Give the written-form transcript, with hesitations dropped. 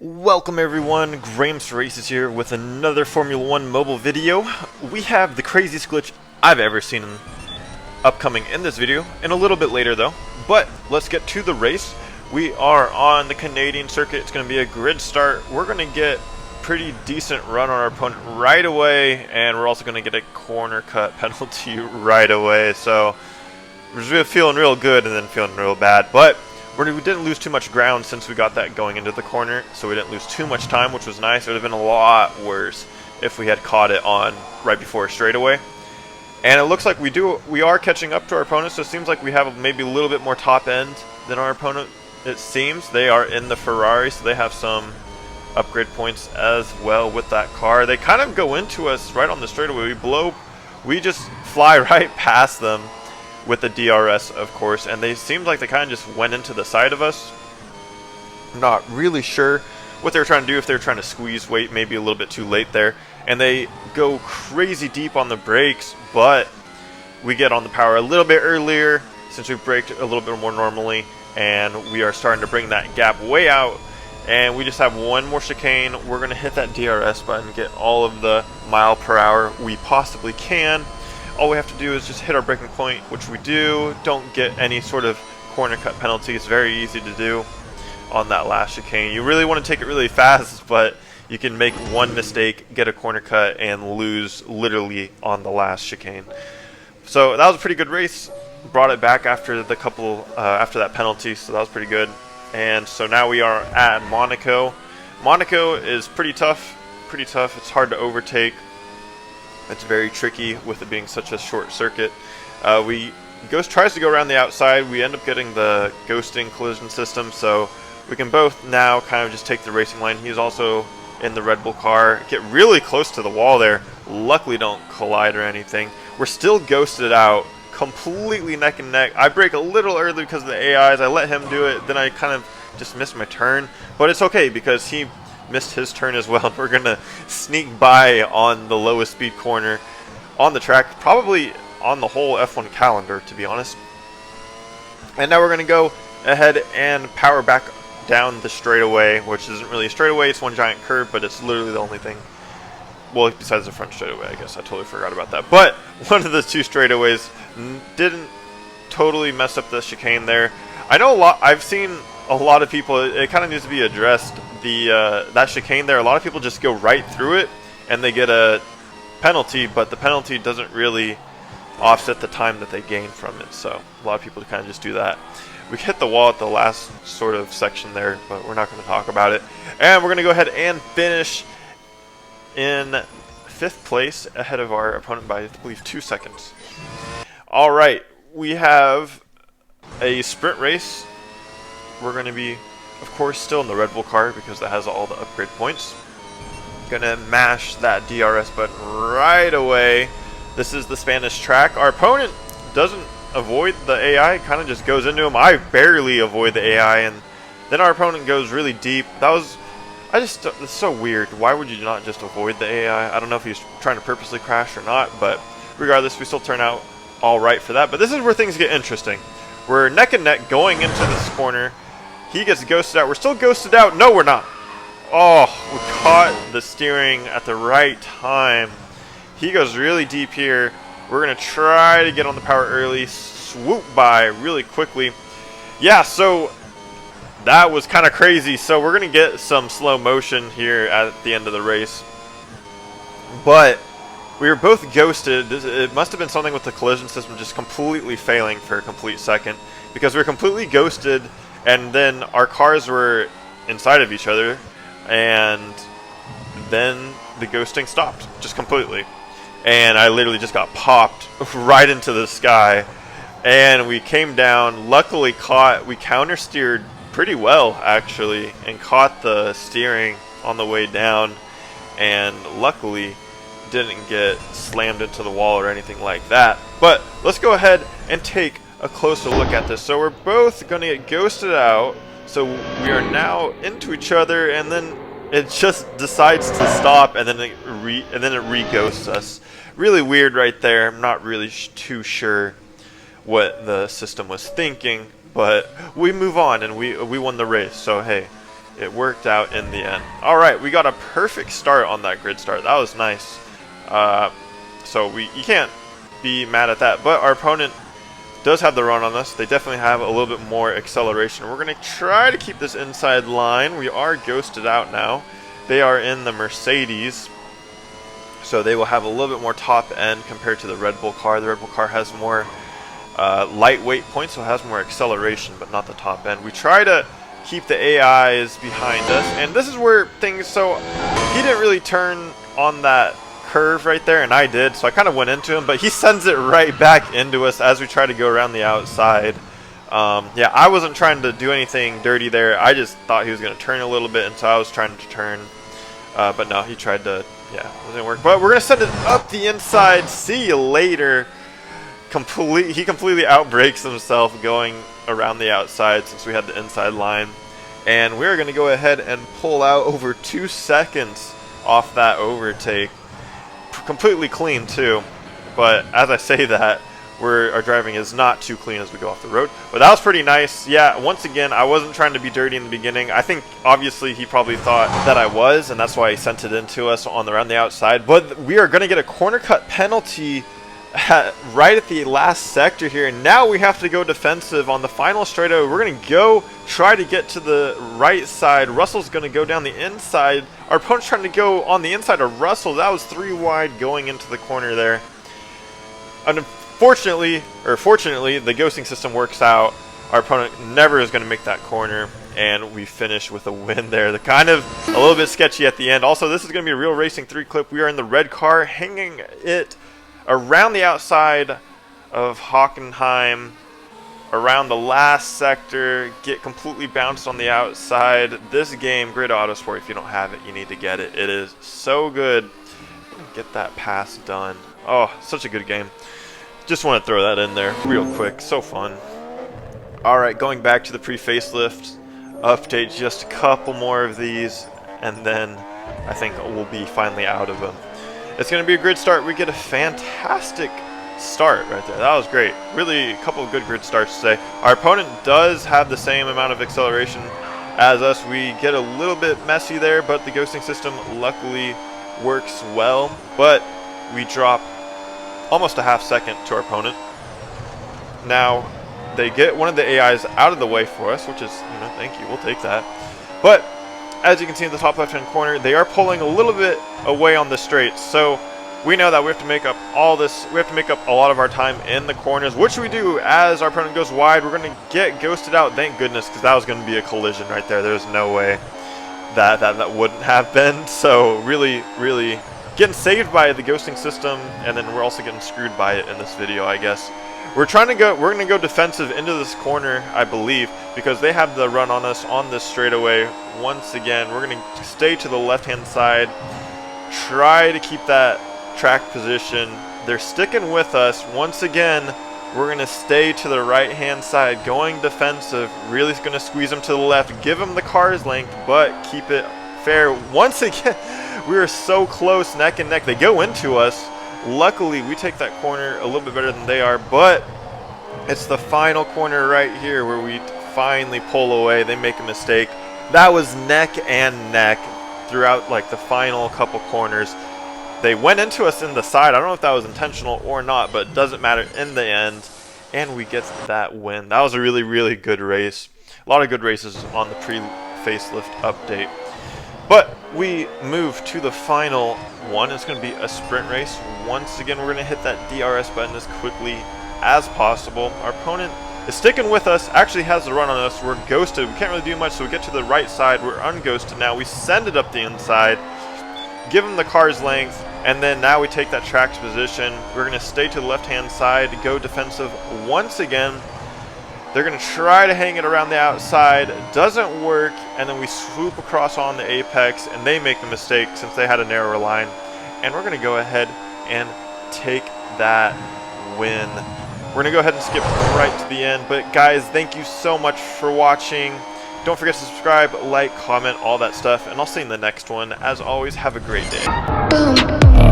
Welcome everyone, Graham's Races here with another Formula 1 mobile video. We have the craziest glitch I've ever seen upcoming in this video, and a little bit later though. But let's get to the race. We are on the Canadian circuit. It's going to be a grid start. We're going to get pretty decent run on our opponent right away, and we're also going to get a corner cut penalty right away. So we're feeling real good and then feeling real bad. But we didn't lose too much ground since we got that going into the corner, so we didn't lose too much time, which was nice. It would have been a lot worse if we had caught it on right before a straightaway. And it looks like we are catching up to our opponents, so it seems like we have maybe a little bit more top end than our opponent. It seems they are in the Ferrari, so they have some upgrade points as well with that car. They kind of go into us right on the straightaway. We just fly right past them with the DRS, of course, and they seemed like they kind of just went into the side of us. I'm not really sure what they were trying to do, if they were trying to squeeze weight, maybe a little bit too late there. And they go crazy deep on the brakes, but we get on the power a little bit earlier since we braked a little bit more normally, and we are starting to bring that gap way out. And we just have one more chicane. We're going to hit that DRS button and get all of the mile per hour we possibly can. All we have to do is just hit our braking point, which we do. Don't get any sort of corner cut penalty. It's very easy to do on that last chicane. You really want to take it really fast, but you can make one mistake, get a corner cut, and lose literally on the last chicane. So that was a pretty good race. Brought it back after the after that penalty, so that was pretty good. And so now we are at Monaco. Monaco is pretty tough. It's hard to overtake. It's very tricky with it being such a short circuit. Ghost tries to go around the outside. We end up getting the ghosting collision system, so we can both now kind of just take the racing line. He's also in the Red Bull car. Get really close to the wall there. Luckily don't collide or anything. We're still ghosted out, completely neck and neck. I brake a little early because of the AIs. I let him do it, then I kind of just missed my turn. But it's okay because he missed his turn as well. We're gonna sneak by on the lowest speed corner on the track, probably on the whole F1 calendar, to be honest. And now we're gonna go ahead and power back down the straightaway, which isn't really a straightaway, it's one giant curve, but it's literally the only thing, well, besides the front straightaway, I guess. I totally forgot about that. But one of the two straightaways didn't totally mess up the chicane there. I know I've seen a lot of people, it kind of needs to be addressed. That chicane there, a lot of people just go right through it and they get a penalty, but the penalty doesn't really offset the time that they gain from it. So a lot of people kind of just do that. We hit the wall at the last sort of section there, but we're not going to talk about it. And we're going to go ahead and finish in 5th place ahead of our opponent by, I believe, 2 seconds. All right, we have a sprint race. We're going to be, of course, still in the Red Bull car because that has all the upgrade points. Gonna mash that DRS button right away. This is the Spanish track. Our opponent doesn't avoid the AI, kind of just goes into him. I barely avoid the AI, and then our opponent goes really deep. It's so weird. Why would you not just avoid the AI? I don't know if he's trying to purposely crash or not, but regardless, we still turn out all right for that. But this is where things get interesting. We're neck and neck going into this corner. He gets ghosted out. We're still ghosted out. No, we're not. Oh, we caught the steering at the right time. He goes really deep here. We're going to try to get on the power early, swoop by really quickly. Yeah, so that was kind of crazy. So we're going to get some slow motion here at the end of the race. But we were both ghosted. It must have been something with the collision system just completely failing for a complete second, because we were completely ghosted. And then our cars were inside of each other, and then the ghosting stopped just completely. And I literally just got popped right into the sky, and we came down. Luckily we counter-steered pretty well, actually, and caught the steering on the way down, and luckily didn't get slammed into the wall or anything like that. But let's go ahead and take a closer look at this. So we're both going to get ghosted out, so we are now into each other, and then it just decides to stop, and then it re-ghosts us. Really weird right there. I'm not really too sure what the system was thinking, but we move on, and we won the race. So hey, it worked out in the end. Alright, we got a perfect start on that grid start. That was nice. So you can't be mad at that. But our opponent does have the run on us. They definitely have a little bit more acceleration. We're going to try to keep this inside line. We are ghosted out now. They are in the Mercedes, so they will have a little bit more top end compared to the Red Bull car. The Red Bull car has more lightweight points, so it has more acceleration, but not the top end. We try to keep the AIs behind us, and this is where things, so he didn't really turn on that curve right there, and I did, so I kind of went into him, but he sends it right back into us as we try to go around the outside. Yeah, I wasn't trying to do anything dirty there. I just thought he was going to turn a little bit, and so I was trying to turn, but no, he tried to, yeah, it didn't work. But we're going to send it up the inside. See you later. He completely outbrakes himself going around the outside since we had the inside line, and we're going to go ahead and pull out over 2 seconds off that overtake. Completely clean too, but as I say that, our driving is not too clean as we go off the road. But that was pretty nice. Yeah, once again, I wasn't trying to be dirty in the beginning. I think obviously he probably thought that I was, and that's why he sent it into us around the outside. But we are going to get a corner cut penalty right at the last sector here, and now we have to go defensive on the final straightaway. We're going to go try to get to the right side. Russell's going to go down the inside. Our opponent's trying to go on the inside of Russell. That was 3 wide going into the corner there. Unfortunately, or fortunately, the ghosting system works out. Our opponent never is going to make that corner, and we finish with a win there. The kind of a little bit sketchy at the end. Also, this is going to be a real Racing 3 clip. We are in the red car, hanging it around the outside of Hockenheim, around the last sector, get completely bounced on the outside. This game, Grid Autosport, if you don't have it, you need to get it. It is so good. Get that pass done. Oh, such a good game. Just want to throw that in there real quick. So fun. Alright, going back to the pre-facelift update, just a couple more of these, and then I think we'll be finally out of them. It's going to be a grid start. We get a fantastic start right there. That was great. Really, a couple of good grid starts today. Our opponent does have the same amount of acceleration as us. We get a little bit messy there, but the ghosting system luckily works well. But we drop almost a half second to our opponent. Now, they get one of the AIs out of the way for us, which is, you know, thank you, we'll take that. But as you can see in the top left-hand corner, they are pulling a little bit away on the straights. So we know that we have to make up all this. We have to make up a lot of our time in the corners, which we do as our opponent goes wide. We're going to get ghosted out, thank goodness, because that was going to be a collision right there. There's no way that wouldn't have been. So really, really getting saved by the ghosting system, and then we're also getting screwed by it in this video, I guess. We're going to go defensive into this corner, I believe, because they have the run on us on this straightaway. Once again, we're going to stay to the left-hand side, try to keep that track position. They're sticking with us. Once again, we're going to stay to the right-hand side, going defensive, really going to squeeze them to the left, give them the car's length, but keep it fair. Once again, we are so close, neck and neck. They go into us. Luckily, we take that corner a little bit better than they are, but it's the final corner right here where we finally pull away. They make a mistake. That was neck and neck throughout like the final couple corners. They went into us in the side. I don't know if that was intentional or not, but it doesn't matter in the end. And we get that win. That was a really, really good race. A lot of good races on the pre-facelift update. But we move to the final one. It's going to be a sprint race. Once again, we're going to hit that DRS button as quickly as possible. Our opponent is sticking with us, actually has the run on us. We're ghosted. We can't really do much, so we get to the right side. We're unghosted now. We send it up the inside, give them the car's length, and then now we take that track's position. We're going to stay to the left-hand side, go defensive once again. They're going to try to hang it around the outside. It doesn't work, and then we swoop across on the apex, and they make the mistake since they had a narrower line. And we're going to go ahead and take that win. We're going to go ahead and skip right to the end. But guys, thank you so much for watching. Don't forget to subscribe, like, comment, all that stuff, and I'll see you in the next one. As always, have a great day.